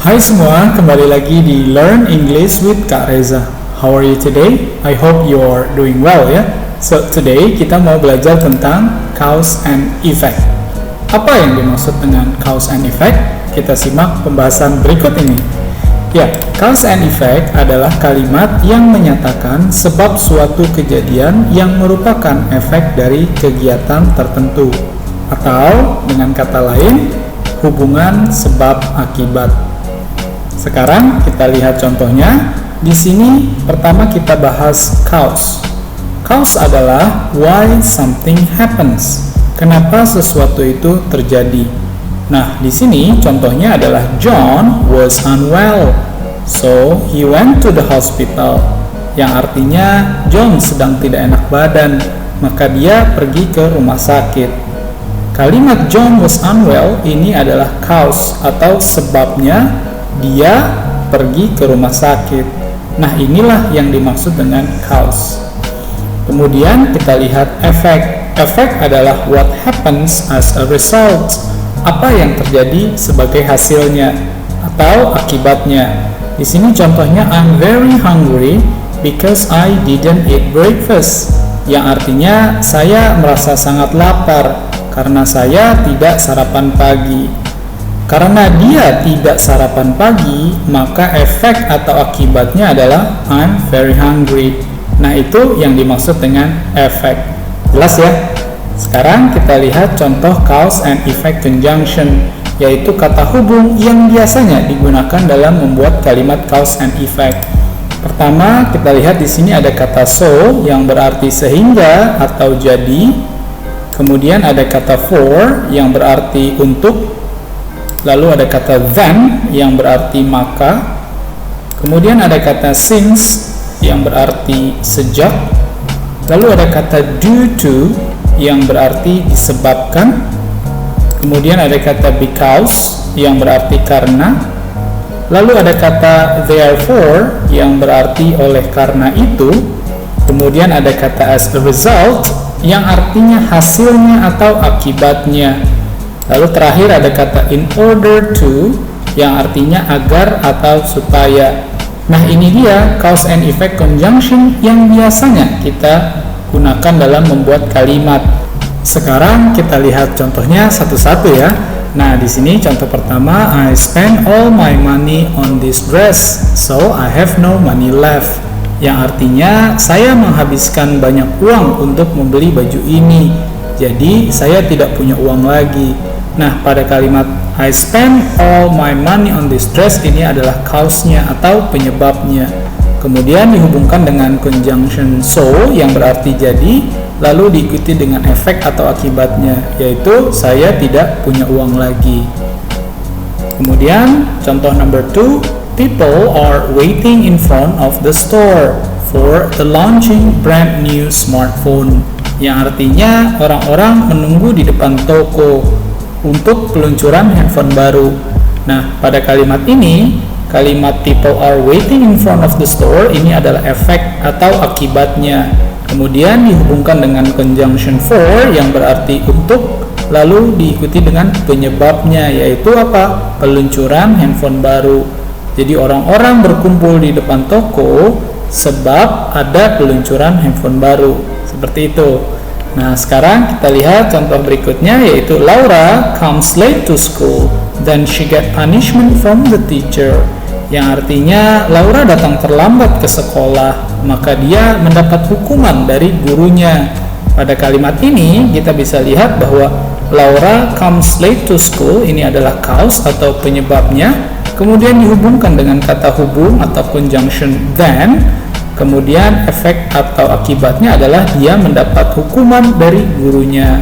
Hai semua, kembali lagi di Learn English with Kak Reza. How are you today? I hope you are doing well ya. So today kita mau belajar tentang cause and effect. Apa yang dimaksud dengan cause and effect? Kita simak pembahasan berikut ini. Ya, cause and effect adalah kalimat yang menyatakan sebab suatu kejadian yang merupakan efek dari kegiatan tertentu. Atau dengan kata lain, hubungan sebab akibat. Sekarang kita lihat contohnya. Di sini pertama kita bahas cause. Cause adalah why something happens. Kenapa sesuatu itu terjadi? Nah, di sini contohnya adalah John was unwell, so he went to the hospital. Yang artinya John sedang tidak enak badan, maka dia pergi ke rumah sakit. Kalimat John was unwell ini adalah cause atau sebabnya dia pergi ke rumah sakit. Nah, inilah yang dimaksud dengan cause. Kemudian kita lihat effect. Effect adalah what happens as a result. Apa yang terjadi sebagai hasilnya atau akibatnya. Di sini contohnya I'm very hungry because I didn't eat breakfast. Yang artinya saya merasa sangat lapar karena saya tidak sarapan pagi. Karena dia tidak sarapan pagi, maka efek atau akibatnya adalah I'm very hungry. Nah, itu yang dimaksud dengan efek. Jelas ya? Sekarang kita lihat contoh cause and effect conjunction, yaitu kata hubung yang biasanya digunakan dalam membuat kalimat cause and effect. Pertama, kita lihat di sini ada kata so yang berarti sehingga atau jadi. Kemudian ada kata for yang berarti untuk. Lalu ada kata then yang berarti maka. Kemudian ada kata since yang berarti sejak. Lalu ada kata due to yang berarti disebabkan. Kemudian ada kata because yang berarti karena. Lalu ada kata therefore yang berarti oleh karena itu. Kemudian ada kata as a result yang artinya hasilnya atau akibatnya. Lalu terakhir ada kata in order to yang artinya agar atau supaya. Nah, ini dia cause and effect conjunction yang biasanya kita gunakan dalam membuat kalimat. Sekarang kita lihat contohnya satu-satu ya. Nah, di sini contoh pertama, I spend all my money on this dress, so I have no money left. Yang artinya saya menghabiskan banyak uang untuk membeli baju ini, jadi saya tidak punya uang lagi. Nah, pada kalimat I spend all my money on this dress ini adalah cause-nya atau penyebabnya. Kemudian dihubungkan dengan conjunction so yang berarti jadi, lalu diikuti dengan efek atau akibatnya, yaitu saya tidak punya uang lagi. Kemudian contoh number 2, people are waiting in front of the store for the launching brand new smartphone. Yang artinya orang-orang menunggu di depan toko untuk peluncuran handphone baru. Nah, pada kalimat ini, kalimat people are waiting in front of the store ini adalah efek atau akibatnya. Kemudian dihubungkan dengan conjunction for yang berarti untuk, lalu diikuti dengan penyebabnya, yaitu apa? Peluncuran handphone baru. Jadi orang-orang berkumpul di depan toko sebab ada peluncuran handphone baru. Seperti itu. Nah, sekarang kita lihat contoh berikutnya, yaitu Laura comes late to school, then she get punishment from the teacher. Yang artinya Laura datang terlambat ke sekolah, maka dia mendapat hukuman dari gurunya. Pada kalimat ini kita bisa lihat bahwa Laura comes late to school ini adalah cause atau penyebabnya. Kemudian dihubungkan dengan kata hubung atau conjunction then. Kemudian efek atau akibatnya adalah dia mendapat hukuman dari gurunya.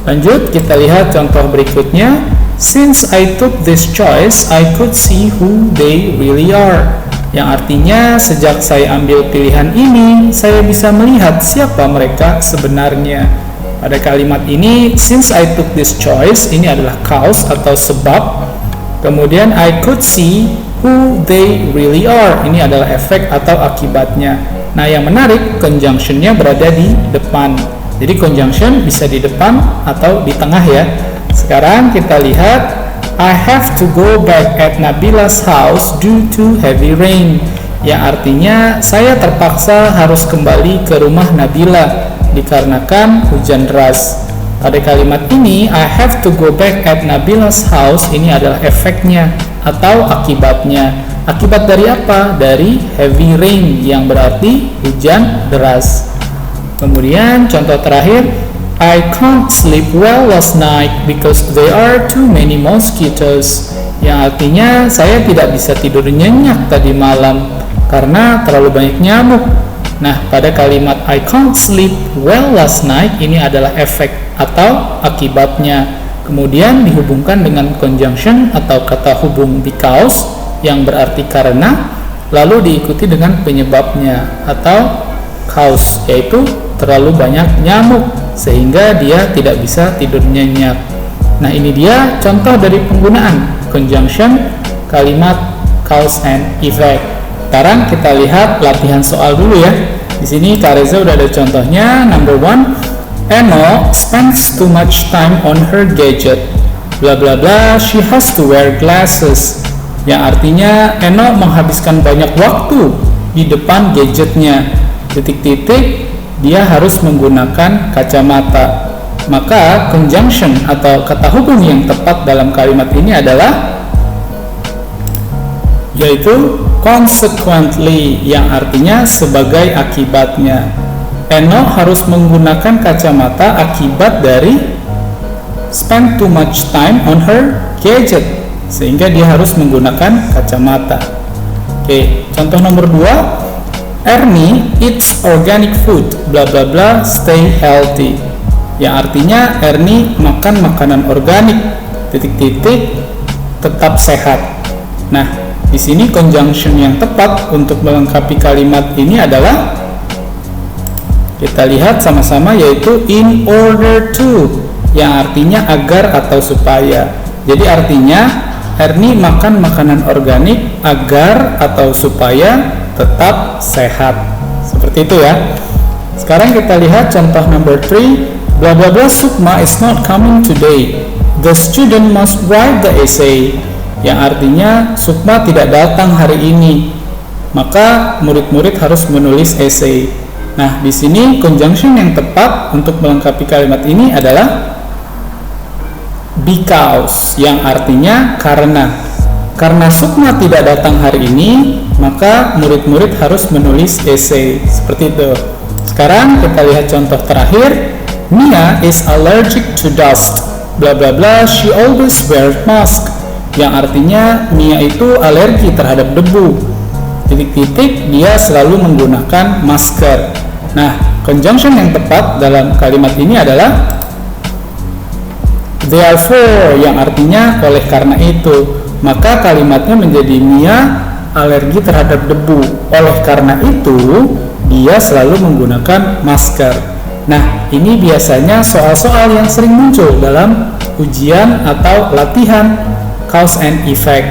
Lanjut, kita lihat contoh berikutnya. Since I took this choice, I could see who they really are. Yang artinya sejak saya ambil pilihan ini, saya bisa melihat siapa mereka sebenarnya. Pada kalimat ini, since I took this choice, ini adalah cause atau sebab. Kemudian I could see who they really are. Ini adalah efek atau akibatnya. Nah, yang menarik, conjunction-nya berada di depan. Jadi conjunction bisa di depan atau di tengah ya. Sekarang kita lihat I have to go back at Nabila's house due to heavy rain, yang artinya saya terpaksa harus kembali ke rumah Nabila dikarenakan hujan deras. Pada kalimat ini, I have to go back at Nabila's house, ini adalah efeknya atau akibatnya. Akibat dari apa? Dari heavy rain, yang berarti hujan deras. Kemudian contoh terakhir, I can't sleep well last night because there are too many mosquitoes, yang artinya saya tidak bisa tidur nyenyak tadi malam karena terlalu banyak nyamuk. Nah, pada kalimat I can't sleep well last night, ini adalah efek atau akibatnya. Kemudian dihubungkan dengan conjunction atau kata hubung because, yang berarti karena, lalu diikuti dengan penyebabnya atau cause, yaitu terlalu banyak nyamuk sehingga dia tidak bisa tidur nyenyak. Nah, ini dia contoh dari penggunaan conjunction kalimat cause and effect. Sekarang kita lihat latihan soal dulu ya. Di sini Kak Reza udah ada contohnya. Number 1, Eno spends too much time on her gadget. Bla bla bla, she has to wear glasses. Yang artinya Eno menghabiskan banyak waktu di depan gadgetnya. Titik-titik, dia harus menggunakan kacamata. Maka conjunction atau kata hubung yang tepat dalam kalimat ini adalah yaitu consequently, yang artinya sebagai akibatnya. Eno harus menggunakan kacamata akibat dari spend too much time on her gadget, sehingga dia harus menggunakan kacamata. Oke, contoh nomor 2, Ernie eats organic food, bla bla bla, stay healthy. Yang artinya Ernie makan makanan organik, titik-titik, tetap sehat. Nah, di sini conjunction yang tepat untuk melengkapi kalimat ini adalah, kita lihat sama-sama, yaitu in order to, yang artinya agar atau supaya. Jadi artinya Ernie makan makanan organik agar atau supaya tetap sehat. Seperti itu ya. Sekarang kita lihat contoh number 3. Blah blah blah, Sukma is not coming today. The student must write the essay. Yang artinya Sukma tidak datang hari ini, maka murid-murid harus menulis essay. Nah, di sini conjunction yang tepat untuk melengkapi kalimat ini adalah because, yang artinya karena. Karena Sukma tidak datang hari ini, maka murid-murid harus menulis essay. Seperti itu. Sekarang kita lihat contoh terakhir. Mia is allergic to dust. Bla bla bla, she always wears mask. Yang artinya Mia itu alergi terhadap debu. Titik-titik, dia selalu menggunakan masker. Nah, conjunction yang tepat dalam kalimat ini adalah therefore, yang artinya oleh karena itu. Maka kalimatnya menjadi Mia alergi terhadap debu. Oleh karena itu, dia selalu menggunakan masker. Nah, ini biasanya soal-soal yang sering muncul dalam ujian atau latihan cause and effect.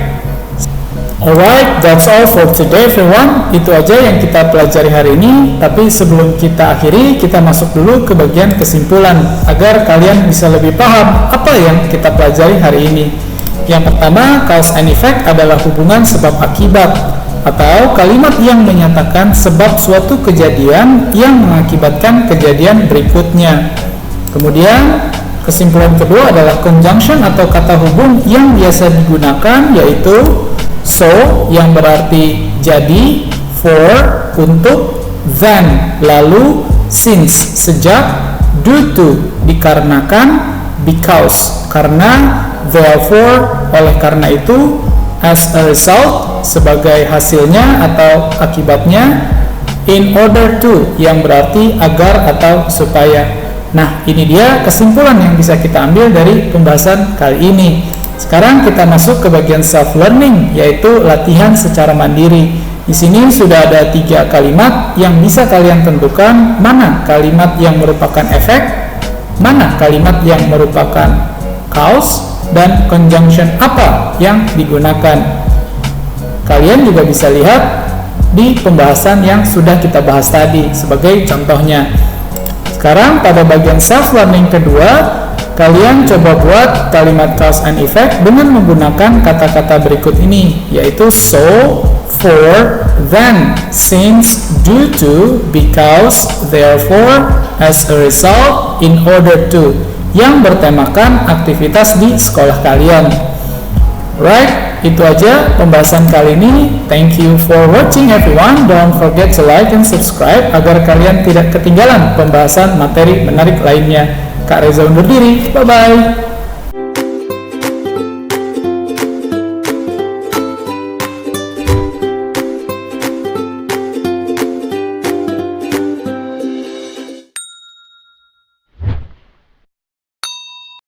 Alright, that's all for today everyone. Itu aja yang kita pelajari hari ini. Tapi sebelum kita akhiri, kita masuk dulu ke bagian kesimpulan agar kalian bisa lebih paham apa yang kita pelajari hari ini. Yang pertama, cause and effect adalah hubungan sebab akibat atau kalimat yang menyatakan sebab suatu kejadian yang mengakibatkan kejadian berikutnya. Kemudian kesimpulan kedua adalah conjunction atau kata hubung yang biasa digunakan, yaitu so yang berarti jadi, for untuk, then lalu, since sejak, due to dikarenakan, because karena, therefore oleh karena itu, as a result sebagai hasilnya atau akibatnya, in order to yang berarti agar atau supaya. Nah, ini dia kesimpulan yang bisa kita ambil dari pembahasan kali ini. Sekarang kita masuk ke bagian self learning, yaitu latihan secara mandiri. Di sini sudah ada 3 kalimat yang bisa kalian tentukan mana kalimat yang merupakan efek, mana kalimat yang merupakan cause, dan conjunction apa yang digunakan. Kalian juga bisa lihat di pembahasan yang sudah kita bahas tadi sebagai contohnya. Sekarang pada bagian self learning kedua, Kalian coba buat kalimat cause and effect dengan menggunakan kata-kata berikut ini, yaitu so, for, then, since, due to, because, therefore, as a result, in order to, yang bertemakan aktivitas di sekolah kalian. Right, itu aja pembahasan kali ini. Thank you for watching everyone. Don't forget to like and subscribe agar kalian tidak ketinggalan pembahasan materi menarik lainnya. Kak Reza undur diri. Bye-bye.